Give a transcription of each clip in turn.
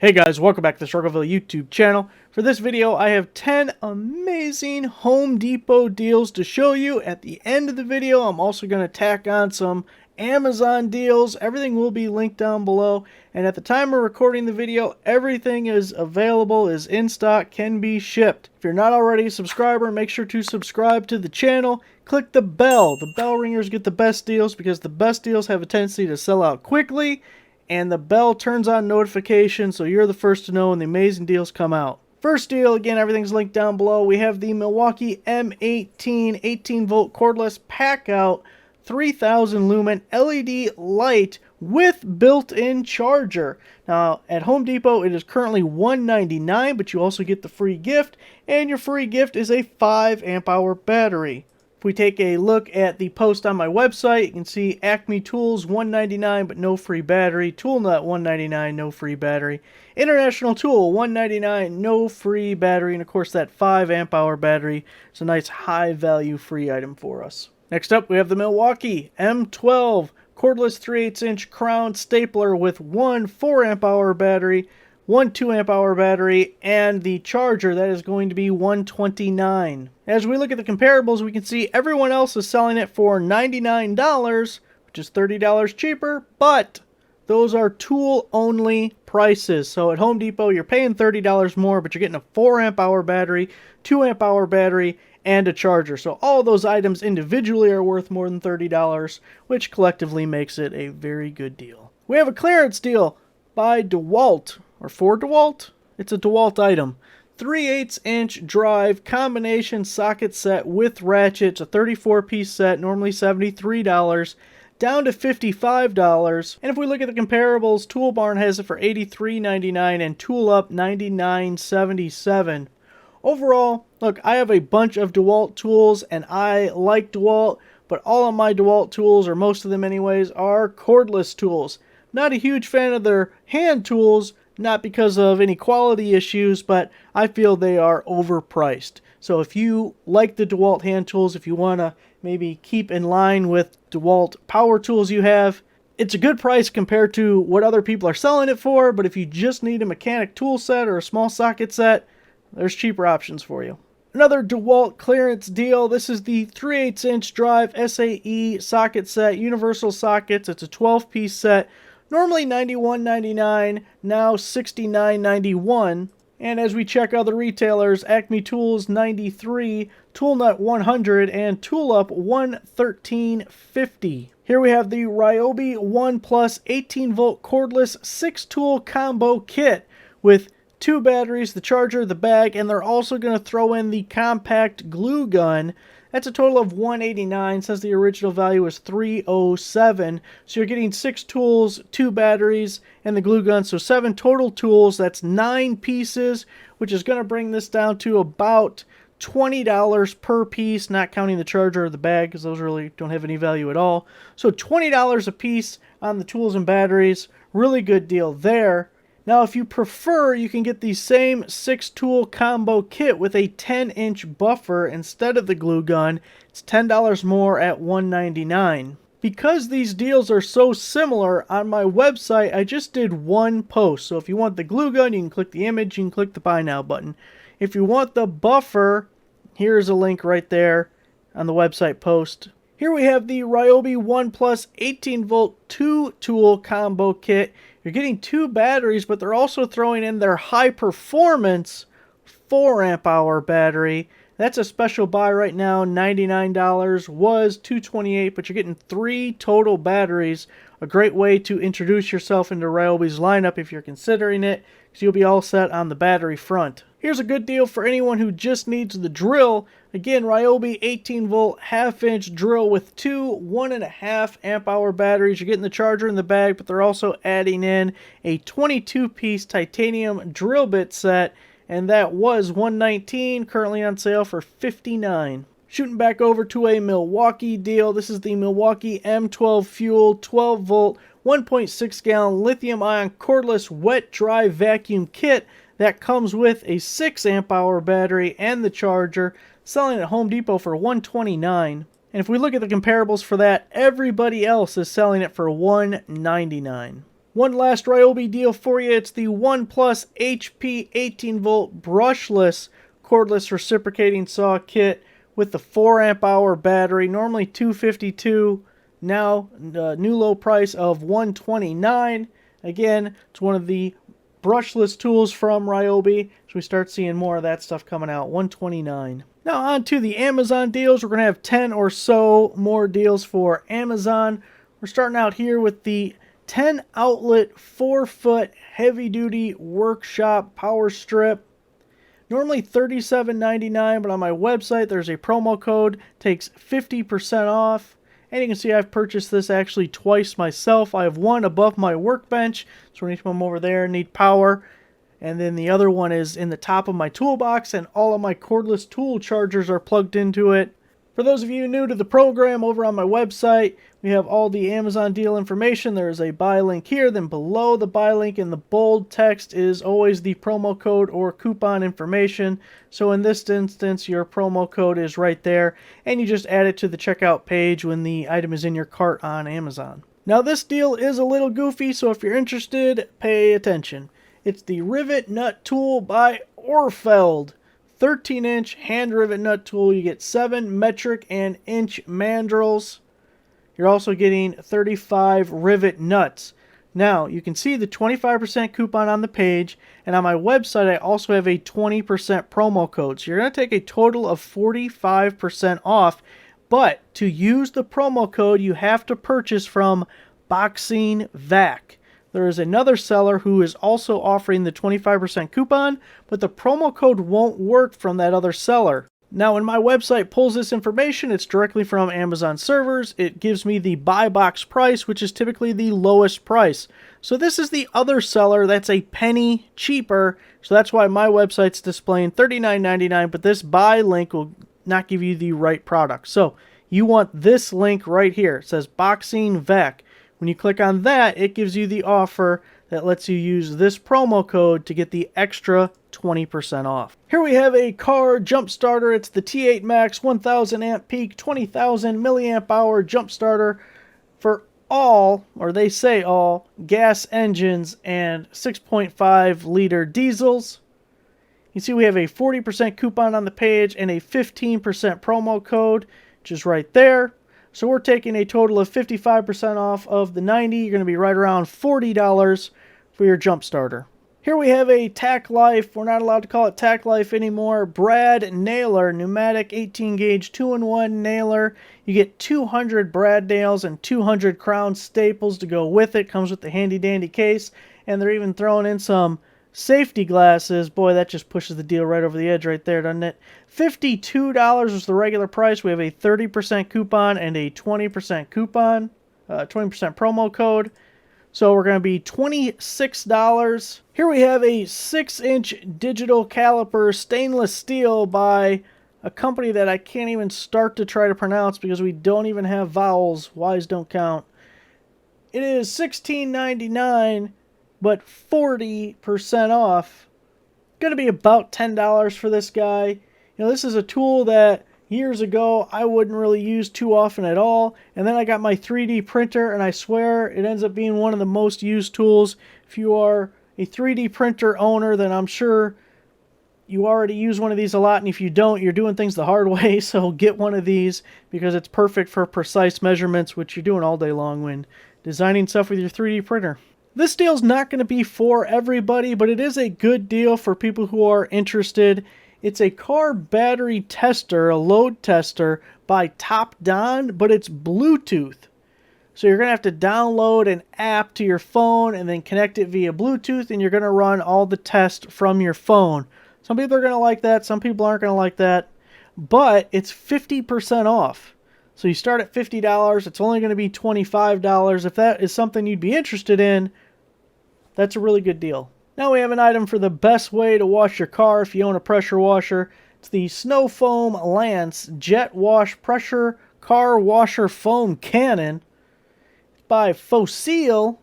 Hey guys, welcome back to the Rockford YouTube channel. For this video, I have 10 amazing Home Depot deals to show you. At the end of the video, I'm also going to tack on some Amazon deals. Everything will be linked down below. And at the time of recording the video, everything is available, is in stock, can be shipped. If you're not already a subscriber, make sure to subscribe to the channel. Click the bell. The bell ringers get the best deals because the best deals have a tendency to sell out quickly. And the bell turns on notifications so you're the first to know when the amazing deals come out. First deal, again, everything's linked down below. We have the Milwaukee M18 18-volt cordless pack-out 3000 lumen LED light with built-in charger. Now, at Home Depot, it is currently $199, but you also get the free gift, and your free gift is a 5 amp hour battery. If we take a look at the post on my website, you can see Acme Tools $199 but no free battery, Tool Nut $199, no free battery, International Tool $199, no free battery, and of course that 5 amp hour battery is a nice high value free item for us. Next up, we have the Milwaukee M12 cordless 3/8 inch crown stapler with one 4 amp hour battery, one 2 amp hour battery, and the charger that is going to be $129. As we look at the comparables, we can see everyone else is selling it for $99, which is $30 cheaper, but those are tool only prices. So at Home Depot, you're paying $30 more, but you're getting a 4 amp hour battery, 2 amp hour battery, and a charger. So all of those items individually are worth more than $30, which collectively makes it a very good deal. We have a clearance deal by DeWalt. Or for DeWalt? It's a DeWalt item. 3/8 inch drive combination socket set with ratchets, a 34-piece set, normally $73, down to $55. And if we look at the comparables, Tool Barn has it for $83.99 and Tool Up $99.77. Overall, look, I have a bunch of DeWalt tools and I like DeWalt, but all of my DeWalt tools, or most of them anyways, are cordless tools. Not a huge fan of their hand tools, not because of any quality issues, but I feel they are overpriced. So if you like the DeWalt hand tools, if you want to maybe keep in line with DeWalt power tools you have, it's a good price compared to what other people are selling it for, but if you just need a mechanic tool set or a small socket set, there's cheaper options for you. Another DeWalt clearance deal. This is the 3/8 inch drive SAE socket set, universal sockets. It's a 12-piece set. Normally $91.99, now $69.91. And as we check other retailers, Acme Tools $93, Tool Nut $100, and Tool Up $113.50. Here we have the Ryobi 1 Plus 18-volt cordless 6-tool combo kit with 2 batteries, the charger, the bag, and they're also going to throw in the compact glue gun. That's a total of $189. Says the original value is $307. So you're getting 6 tools, 2 batteries, and the glue gun. So 7 total tools. That's 9 pieces, which is going to bring this down to about $20 per piece, not counting the charger or the bag, because those really don't have any value at all. So $20 a piece on the tools and batteries. Really good deal there. Now, if you prefer, you can get the same 6-tool combo kit with a 10-inch buffer instead of the glue gun. It's $10 more at $199. Because these deals are so similar, on my website, I just did one post. So if you want the glue gun, you can click the image, you can click the Buy Now button. If you want the buffer, here's a link right there on the website post. Here we have the Ryobi 1 Plus 18-volt 2-tool combo kit. You're getting 2 batteries, but they're also throwing in their high-performance 4 amp hour battery. That's a special buy right now, $99, was $228, but you're getting 3 total batteries. A great way to introduce yourself into Ryobi's lineup if you're considering it, because you'll be all set on the battery front. Here's a good deal for anyone who just needs the drill. Again, Ryobi 18-volt half-inch drill with 2 1.5 amp hour batteries. You're getting the charger in the bag, but they're also adding in a 22-piece titanium drill bit set, and that was $119, currently on sale for $59. Shooting back over to a Milwaukee deal. This is the Milwaukee M12 Fuel 12-volt 1.6 gallon lithium-ion cordless wet-dry vacuum kit that comes with a 6 amp hour battery and the charger, selling at Home Depot for $129. And if we look at the comparables for that, everybody else is selling it for $199. One last Ryobi deal for you. It's the ONE+ HP 18-volt brushless cordless reciprocating saw kit with the 4 amp hour battery. Normally $252, now new low price of $129. Again, it's one of the brushless tools from Ryobi, so we start seeing more of that stuff coming out. $129. Now on to the Amazon deals. We're going to have 10 or so more deals for Amazon. We're starting out here with the 10 outlet 4-foot heavy duty workshop power strip. Normally $37.99, but on my website there's a promo code, takes 50% off. And you can see I've purchased this actually twice myself. I have one above my workbench, so anytime I'm over there need power. And then the other one is in the top of my toolbox, and all of my cordless tool chargers are plugged into it. For those of you new to the program, over on my website, we have all the Amazon deal information. There is a buy link here. Then below the buy link in the bold text is always the promo code or coupon information. So in this instance, your promo code is right there, and you just add it to the checkout page when the item is in your cart on Amazon. Now this deal is a little goofy, so if you're interested, pay attention. It's the Rivet Nut Tool by Orfeld. 13-inch hand rivet nut tool. You get 7 metric and inch mandrels. You're also getting 35 rivet nuts. Now, you can see the 25% coupon on the page, and on my website I also have a 20% promo code. So you're going to take a total of 45% off, but to use the promo code you have to purchase from Boxing Vac. There is another seller who is also offering the 25% coupon, but the promo code won't work from that other seller. Now, when my website pulls this information, it's directly from Amazon servers. It gives me the buy box price, which is typically the lowest price. So this is the other seller that's a penny cheaper. So that's why my website's displaying $39.99, but this buy link will not give you the right product. So you want this link right here. It says Boxing Vac. When you click on that, it gives you the offer that lets you use this promo code to get the extra 20% off. Here we have a car jump starter. It's the T8 Max 1000 amp peak, 20,000 milliamp hour jump starter for all, or they say all, gas engines and 6.5 liter diesels. You see we have a 40% coupon on the page and a 15% promo code, which is right there. So we're taking a total of 55% off of the $90. You're going to be right around $40 for your jump starter. Here we have a Tack Life. We're not allowed to call it Tack Life anymore. Brad Nailer, pneumatic 18 gauge 2-in-1 nailer. You get 200 brad nails and 200 crown staples to go with it. Comes with the handy dandy case, and they're even throwing in some safety glasses. Boy, that just pushes the deal right over the edge right there, doesn't it? $52 was the regular price. We have a 30% coupon and a 20% coupon, 20% promo code. So we're going to be $26. Here we have a 6-inch digital caliper stainless steel by a company that I can't even start to try to pronounce because we don't even have vowels. Y's don't count. It is $16.99. But 40% off. Going to be about $10 for this guy. You know, this is a tool that years ago I wouldn't really use too often at all. And then I got my 3D printer, and I swear it ends up being one of the most used tools. If you are a 3D printer owner, then I'm sure you already use one of these a lot. And if you don't, you're doing things the hard way. So get one of these because it's perfect for precise measurements, which you're doing all day long when designing stuff with your 3D printer. This deal's not going to be for everybody, but it is a good deal for people who are interested. It's a car battery tester, a load tester by Top Don, but it's Bluetooth. So you're going to have to download an app to your phone and then connect it via Bluetooth, and you're going to run all the tests from your phone. Some people are going to like that, some people aren't going to like that, but it's 50% off. So you start at $50, it's only going to be $25. If that is something you'd be interested in, that's a really good deal. Now we have an item for the best way to wash your car if you own a pressure washer. It's the Snow Foam Lance Jet Wash Pressure Car Washer Foam Cannon. It's by Fossil,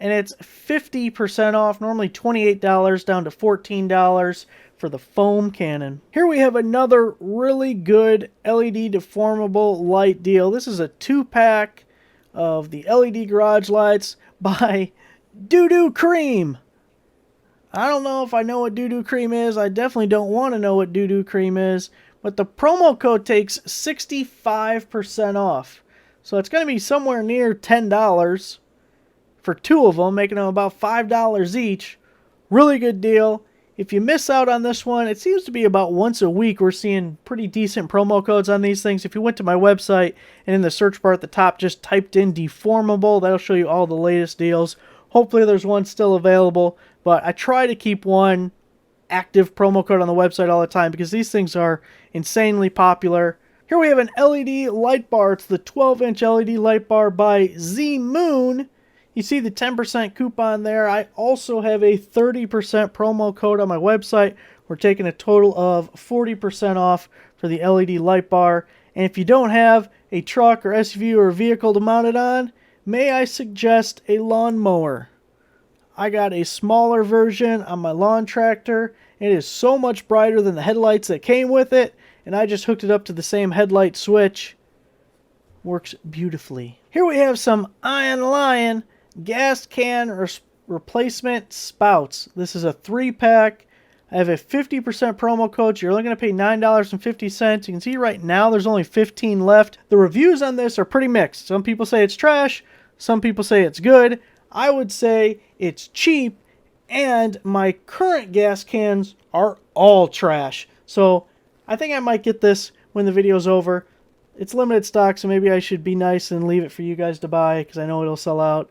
and it's 50% off. Normally $28 down to $14 for the foam cannon. Here we have another really good LED deformable light deal. This is a 2-pack of the LED garage lights by doo-doo cream. I don't know if I know what doo-doo cream is. I definitely don't want to know what doo-doo cream is. But the promo code takes 65% off. So it's going to be somewhere near $10 for two of them, making them about $5 each. Really good deal. If you miss out on this one, it seems to be about once a week we're seeing pretty decent promo codes on these things. If you went to my website and in the search bar at the top just typed in deformable, that'll show you all the latest deals. Hopefully there's one still available, but I try to keep one active promo code on the website all the time because these things are insanely popular. Here we have an LED light bar. It's the 12-inch LED light bar by Z Moon. You see the 10% coupon there. I also have a 30% promo code on my website. We're taking a total of 40% off for the LED light bar. And if you don't have a truck or SUV or vehicle to mount it on, may I suggest a lawnmower? I got a smaller version on my lawn tractor. It is so much brighter than the headlights that came with it. And I just hooked it up to the same headlight switch. Works beautifully. Here we have some Iron Lion gas can replacement spouts. This is a 3-pack. I have a 50% promo code. So you're only going to pay $9.50. You can see right now there's only 15 left. The reviews on this are pretty mixed. Some people say it's trash. Some people say it's good. I would say it's cheap. And my current gas cans are all trash. So I think I might get this when the video's over. It's limited stock, so maybe I should be nice and leave it for you guys to buy because I know it'll sell out.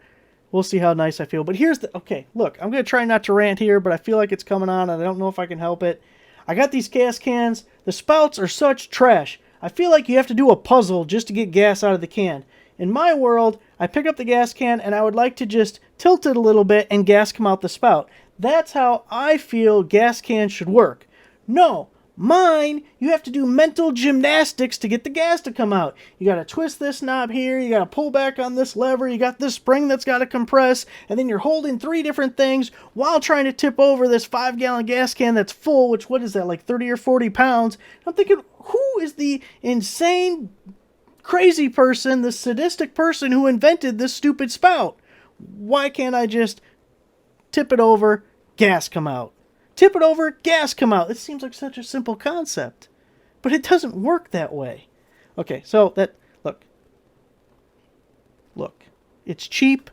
We'll see how nice I feel. But here's the... Okay, look. I'm going to try not to rant here, but I feel like it's coming on, and I don't know if I can help it. I got these gas cans. The spouts are such trash. I feel like you have to do a puzzle just to get gas out of the can. In my world, I pick up the gas can, and I would like to just tilt it a little bit and gas come out the spout. That's how I feel gas cans should work. No. Mine, you have to do mental gymnastics to get the gas to come out. You got to twist this knob here. You got to pull back on this lever. You got this spring that's got to compress. And then you're holding 3 different things while trying to tip over this 5-gallon gas can that's full, which, what is that, like 30 or 40 pounds? I'm thinking, who is the insane, crazy person, the sadistic person who invented this stupid spout? Why can't I just tip it over, gas come out? Tip it over, gas come out. It seems like such a simple concept. But it doesn't work that way. Okay, so that... Look. It's cheap.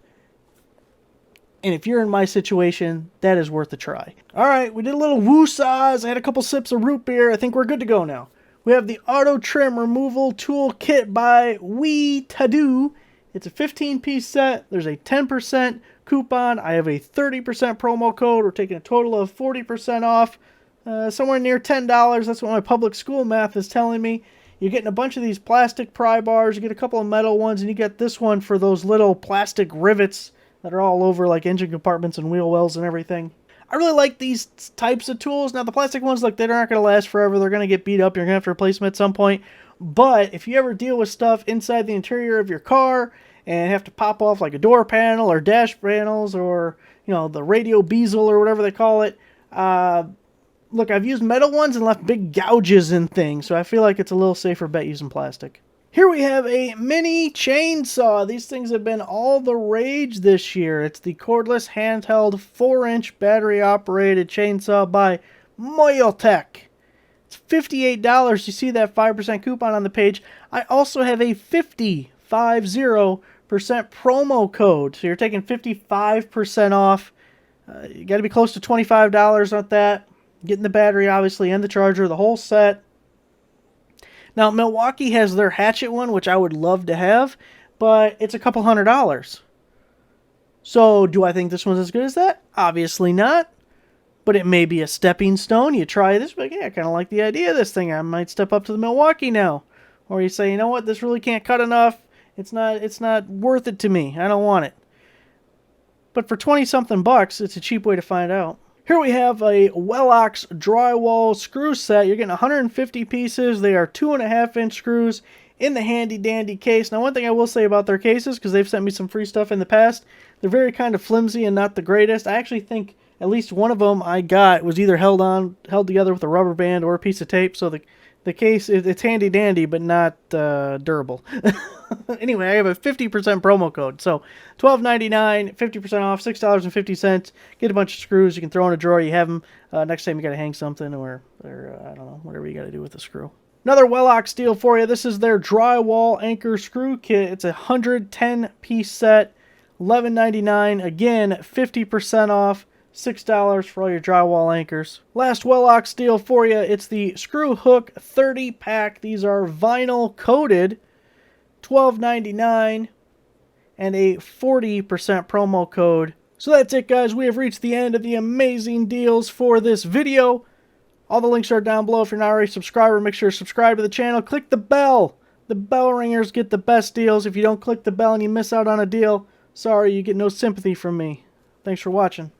And if you're in my situation, that is worth a try. Alright, we did a little woo-saws. I had a couple sips of root beer. I think we're good to go now. We have the Auto Trim Removal Tool Kit by Wee Tadoo. It's a 15-piece set. There's a 10% coupon. I have a 30% promo code. We're taking a total of 40% off. Somewhere near $10. That's what my public school math is telling me. You're getting a bunch of these plastic pry bars. You get a couple of metal ones, and you get this one for those little plastic rivets that are all over like engine compartments and wheel wells and everything. I really like these types of tools. Now, the plastic ones, look, they're not going to last forever. They're going to get beat up. You're going to have to replace them at some point. But if you ever deal with stuff inside the interior of your car and have to pop off like a door panel or dash panels or, you know, the radio bezel or whatever they call it, look, I've used metal ones and left big gouges in things, so I feel like it's a little safer bet using plastic. Here we have a mini chainsaw. These things have been all the rage this year. It's the cordless handheld 4-inch battery-operated chainsaw by Moyotech. It's $58. You see that 5% coupon on the page. I also have a 50% promo code. So you're taking 55% off. You got to be close to $25 on that. Getting the battery, obviously, and the charger, the whole set. Now, Milwaukee has their hatchet one, which I would love to have, but it's a couple $100. So, do I think this one's as good as that? Obviously not. But it may be a stepping stone. You try this, but yeah, I kind of like the idea of this thing. I might step up to the Milwaukee now. Or you say, you know what, this really can't cut enough. It's not worth it to me. I don't want it. But for 20-something bucks, it's a cheap way to find out. Here we have a Wellox drywall screw set. You're getting 150 pieces. They are 2.5-inch screws in the handy-dandy case. Now, one thing I will say about their cases, because they've sent me some free stuff in the past, they're very kind of flimsy and not the greatest. I actually think at least one of them I got was either held together with a rubber band or a piece of tape, so the The case, it's handy dandy, but not durable. Anyway, I have a 50% promo code. So $12.99, 50% off, $6.50. Get a bunch of screws. You can throw in a drawer. You have them. Next time you got to hang something or I don't know, whatever you got to do with the screw. Another Wellox deal for you. This is their drywall anchor screw kit. It's a 110-piece set, $11.99. Again, 50% off. $6 for all your drywall anchors. Last Wellox deal for you. It's the Screw Hook 30-pack. These are vinyl coated. $12.99 and a 40% promo code. So that's it, guys. We have reached the end of the amazing deals for this video. All the links are down below. If you're not already a subscriber, make sure to subscribe to the channel. Click the bell. The bell ringers get the best deals. If you don't click the bell and you miss out on a deal, sorry, you get no sympathy from me. Thanks for watching.